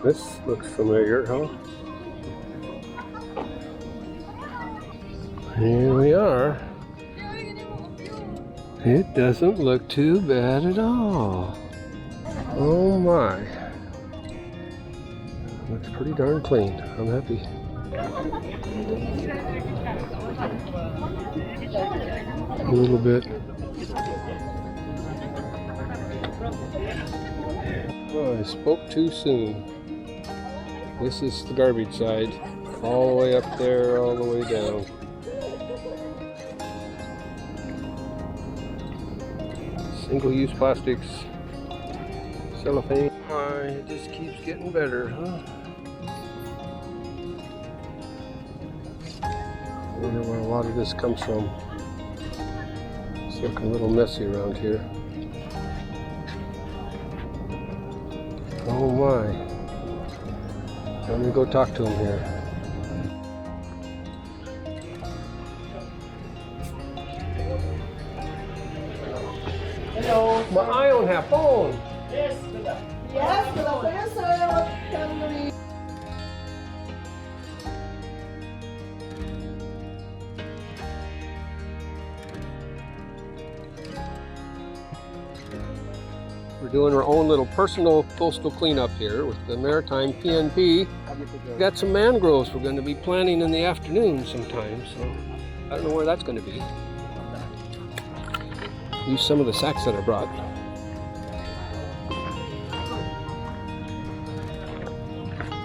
This looks familiar, huh? Here we are. It doesn't look too bad at all. Oh my. Looks pretty darn clean. I'm happy. A little bit. Oh, I spoke too soon. This is the garbage side. All the way up there, all the way down. Single-use plastics. Cellophane. It just keeps getting better, huh? I wonder where a lot of this comes from. It's looking a little messy around here. Oh my. Let me go talk to him here. Hello. My eye on her phone. Yes, good afternoon, sir. What can we... We're doing our own little personal coastal cleanup here with the Maritime PNP. We've got some mangroves we're going to be planting in the afternoon sometime, so I don't know where that's going to be. Use some of the sacks that I brought.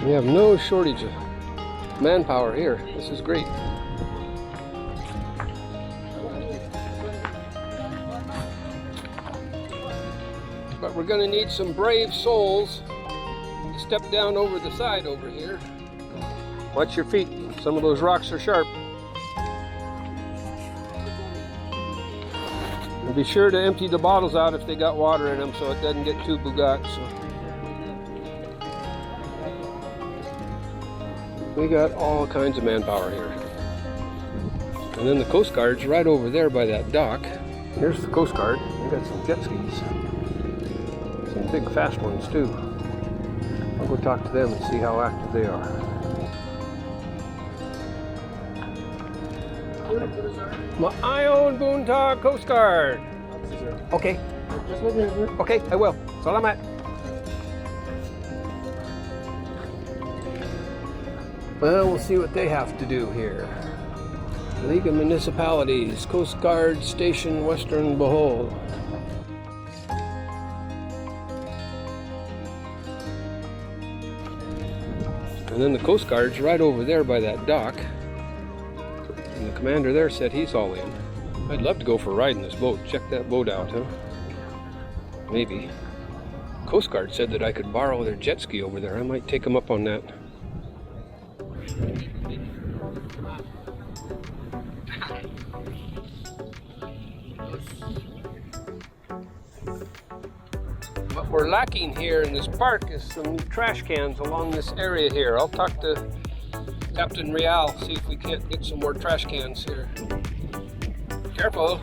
We have no shortage of manpower here. This is great. But we're going to need some brave souls to step down over the side over here. Watch your feet. Some of those rocks are sharp. And be sure to empty the bottles out if they got water in them so it doesn't get too bugat. So. We got all kinds of manpower here. And then the Coast Guard's right over there by that dock. Here's the Coast Guard. They got some jet skis. Some big fast ones too. I'll go talk to them and see how active they are. My Ion Boontog Coast Guard. Okay. Okay, I will. Salamat. Well, we'll see what they have to do here. League of Municipalities, Coast Guard Station, Western Bohol. And then the Coast Guard's right over there by that dock. And the commander there said he's all in. I'd love to go for a ride in this boat. Check that boat out, huh? Maybe. Coast Guard said that I could borrow their jet ski over there. I might take them up on that. What we're lacking here in this park is some trash cans along this area here. I'll talk to Captain Real, see if we can't get some more trash cans here. Careful.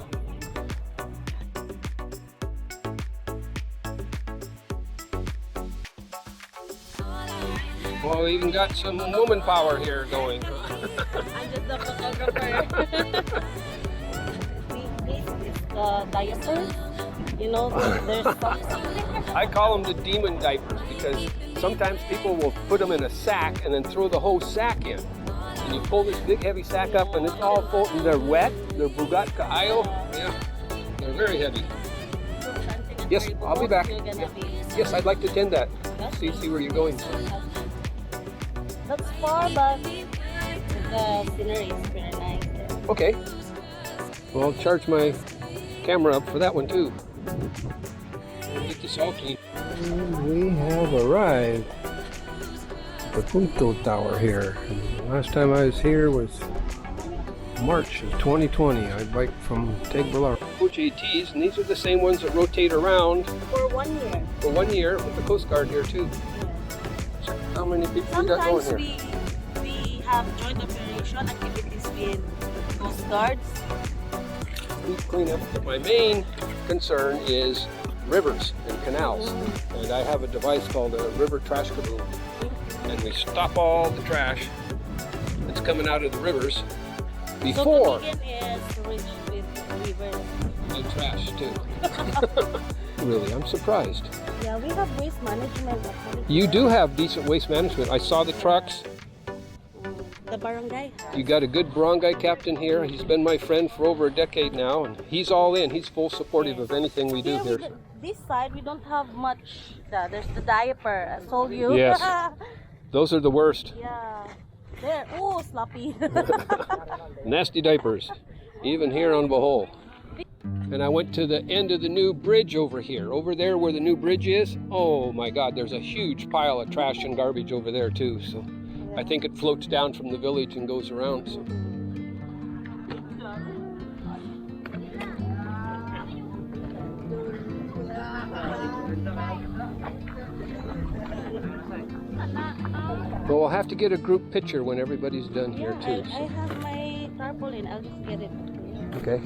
Well, we even got some woman power here going. I'm just a photographer. This is the diapers. You know, there's something. I call them the demon diapers because sometimes people will put them in a sack and then throw the whole sack in. And you pull this big heavy sack up and it's all full and they're wet. They're bugat kaayo. Yeah, they're very heavy. Yes, I'll be back. Yes, I'd like to attend that. See where you're going. That's far, but the scenery is very nice there. Okay. Well, I'll charge my camera up for that one too. Get this all clean. And we have arrived at the Punto Tower here. And the last time I was here was March of 2020. I biked from Tagbilaran. OJTs, and these are the same ones that rotate around. For 1 year. For 1 year with the Coast Guard here too. Check how many people we got going here. Sometimes we have joint operation activities with Coast Guards. Cleanup, but my main concern is rivers and canals. And I have a device called a river trash caboon. and we stop all the trash that's coming out of the rivers before. So Tubigan is rich with rivers. And trash too. Really, I'm surprised. Yeah, we have waste management. Actually. You do have decent waste management. I saw the trucks. The barangay. You got a good barangay captain here. He's been my friend for over a decade now, and he's all in. He's full supportive of anything we do here. This side, we don't have much. There's the diaper. I told you. Yes. Those are the worst. Yeah. There. Oh, sloppy. Nasty diapers. Even here on Bohol. And I went to the end of the new bridge over here. Over there where the new bridge is. Oh my God, there's a huge pile of trash and garbage over there too. So I think it floats down from the village and goes around. So. Well, we'll have to get a group picture when everybody's done here too. I have my tarpaulin. I'll just get it. Okay.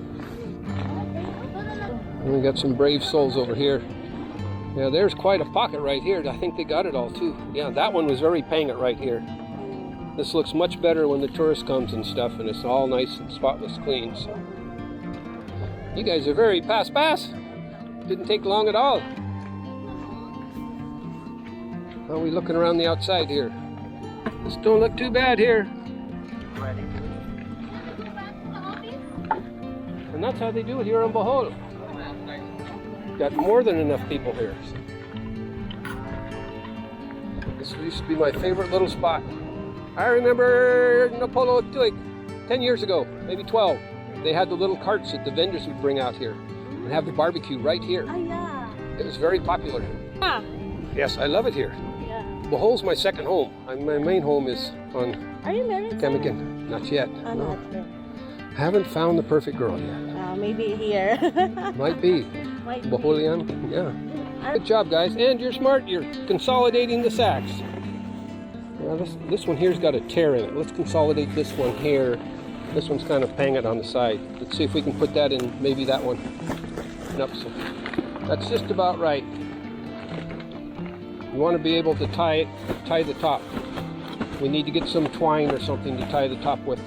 And we got some brave souls over here. Yeah, there's quite a pocket right here. I think they got it all too. Yeah, that one was very paying it right here. This looks much better when the tourist comes and stuff, and it's all nice and spotless clean. So. You guys are very pass. Didn't take long at all. How are we looking around the outside here? This don't look too bad here. And that's how they do it here on Bohol. Got more than enough people here. This used to be my favorite little spot. I remember Napolo 10 years ago, maybe 12. They had the little carts that the vendors would bring out here and have the barbecue right here. Oh, yeah. It was very popular. Ah. Yes, I love it here. Yeah. Bohol's my second home. My main home is on Are you married? Camican. Not yet. I'm No. not sure. Haven't found the perfect girl yet. Maybe here. Might be. Might be. Boholian. Yeah. Good job, guys. And you're smart. You're consolidating the sacks. Now this one here's got a tear in it. Let's consolidate this one here. This one's kind of paying it on the side. Let's see if we can put that in, maybe that one. Nope, so that's just about right. You want to be able to tie the top. We need to get some twine or something to tie the top with.